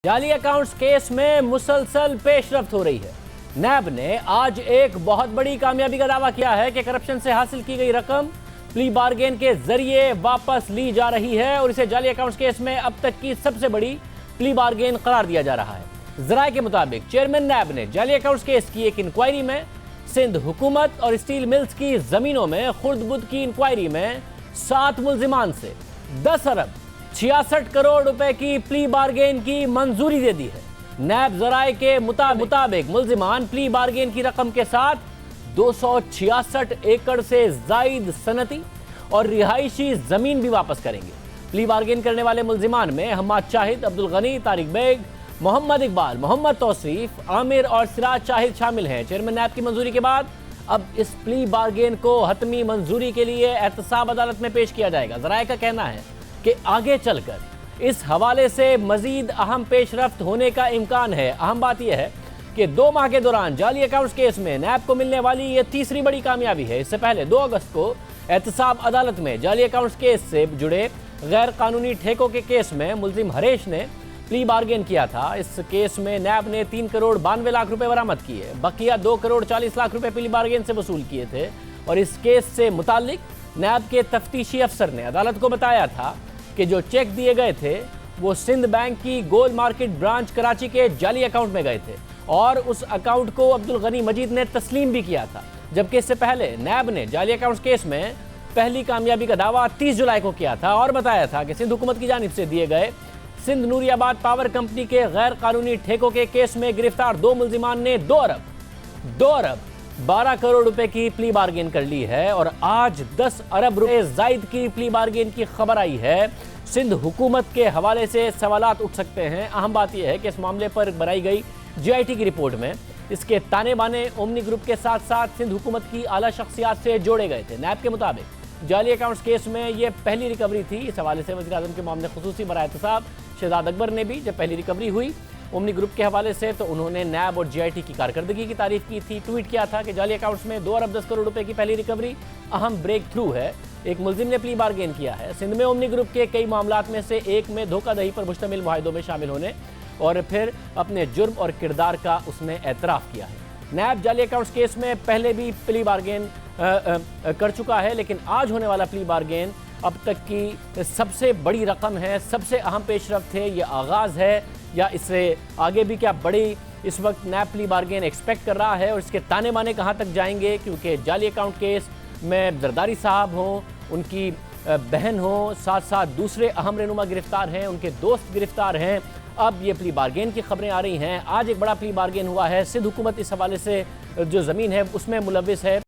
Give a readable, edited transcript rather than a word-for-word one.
जाली accounts case में मुसलसल पेशरफ्त हो रही है। नैब ने आज एक बहुत बड़ी कामयाबी का दावा किया है कि करप्शन से हासिल की गई रकम प्ली बार्गेन के जरिए वापस ली जा रही है और इसे जाली अकाउंट्स केस में अब तक की सबसे बड़ी प्ली बार्गेन करार दिया जा रहा है। जराये के मुताबिक चेयरमैन नैब ने जाली अकाउंट्स केस की एक इंक्वायरी में सिंध हुकूमत और स्टील मिल्स की जमीनों में खुर्द-बुर्द की इंक्वायरी में 7 मुल्जिमान से 10 अरब 66 करोड़ रुपए की प्ली बार्गेन की मंजूरी दे दी है। नैब जराये के मुताबिक मुल्जिमान प्ली बार्गेन की रकम के साथ 266 एकड़ से जायद सनती और रिहायशी जमीन भी वापस करेंगे। प्ली बार्गेन करने वाले मुल्जिमान में हम्माद शाहिद, अब्दुल गनी, तारिक बेग, मोहम्मद इकबाल, मोहम्मद तौसीफ, आमिर और सिराज शाहिद शामिल हैं। चेयरमैन नैब की मंजूरी के बाद अब इस प्ली बार्गेन को हतमी मंजूरी के लिए एहतसाब अदालत में पेश किया जाएगा। जराये का कहना है कि आगे चलकर इस हवाले से मजीद अहम पेशरफ्त होने का इम्कान है। अहम बात यह है कि 2 माह के दौरान जाली अकाउंट्स केस में नैब को मिलने वाली ये तीसरी बड़ी कामयाबी है। इससे पहले 2 अगस्त को एहतसाब अदालत में जाली अकाउंट्स केस से जुड़े गैर कानूनी ठेकों के केस में मुल्जिम हरेश ने प्ली बार्गेन किया था। इस केस में नैब ने 3 करोड़ 92 लाख रुपए बरामद किए। बकिया 2 करोड़ 40 लाख रुपए प्ली बार्गेन से वसूल किए थे और इस केस से मुताल्लिक नैब के तफ्तीशी अफसर ने अदालत को बताया था कि जो चेक दिए गए थे वो सिंध बैंक की गोल मार्केट ब्रांच कराची के जाली अकाउंट में गए थे और उस अकाउंट को अब्दुल गनी मजीद ने तस्लीम भी किया था। जबकि इससे पहले नैब ने जाली अकाउंट्स केस में पहली कामयाबी का दावा 30 जुलाई को किया था और बताया था कि सिंध हुकूमत की जानिब से दिए गए सिंध नूरियाबाद पावर कंपनी के गैर कानूनी ठेकों के केस में गिरफ्तार 2 मुल्जिमान ने 2 अरब 12 करोड़ रुपए की प्ली बार्गेन कर ली है और आज 10 अरब रुपए जायद की प्ली बार्गेन की खबर आई है। सिंध हुकूमत के हवाले से सवालात उठ सकते हैं। अहम बात यह है कि इस मामले पर बनाई गई GIT की रिपोर्ट में इसके ताने बाने ओमनी ग्रुप के साथ साथ सिंध हुकूमत की आला शख्सियात से जोड़े गए थे। नैब के मुताबिक जाली अकाउंट्स केस में यह पहली रिकवरी थी। इस हवाले से वज़ीर-ए-आज़म के मामले खुसूसी बराए एहतसाब शहजाद अकबर ने भी जब पहली रिकवरी हुई ओमनी ग्रुप के हवाले से तो उन्होंने नैब और GIT की कारकर्दगी की तारीफ की थी। ट्वीट किया था कि जाली अकाउंट्स में 2 अरब 10 करोड़ रुपए की पहली रिकवरी अहम ब्रेक थ्रू है। एक मुल्जिम ने प्ली बार्गेन किया है। सिंध में ओमनी ग्रुप के कई मामलात में से एक में धोखाधड़ी पर मुश्तमिल मुआहिदों में शामिल होने और फिर अपने जुर्म और किरदार का उसने एतराफ़ किया है। नैब जाली अकाउंट्स केस में पहले भी प्ली बार्गेन कर चुका है, लेकिन आज होने वाला प्ली बार्गेन अब तक की सबसे बड़ी रकम है, सबसे अहम पेशरफ्त है। ये आगाज़ है या इससे आगे भी क्या बड़ी इस वक्त नैब प्ली बार्गेन एक्सपेक्ट कर रहा है और इसके ताने बाने कहाँ तक जाएंगे, क्योंकि जाली अकाउंट केस में जरदारी साहब हों, उनकी बहन हो, साथ साथ दूसरे अहम रहनुमा गिरफ्तार हैं, उनके दोस्त गिरफ्तार हैं। अब ये प्ली बार्गेन की खबरें आ रही हैं। आज एक बड़ा प्ली बार्गेन हुआ है। सिंध हुकूमत इस हवाले से जो ज़मीन है उसमें मुलव्विस है।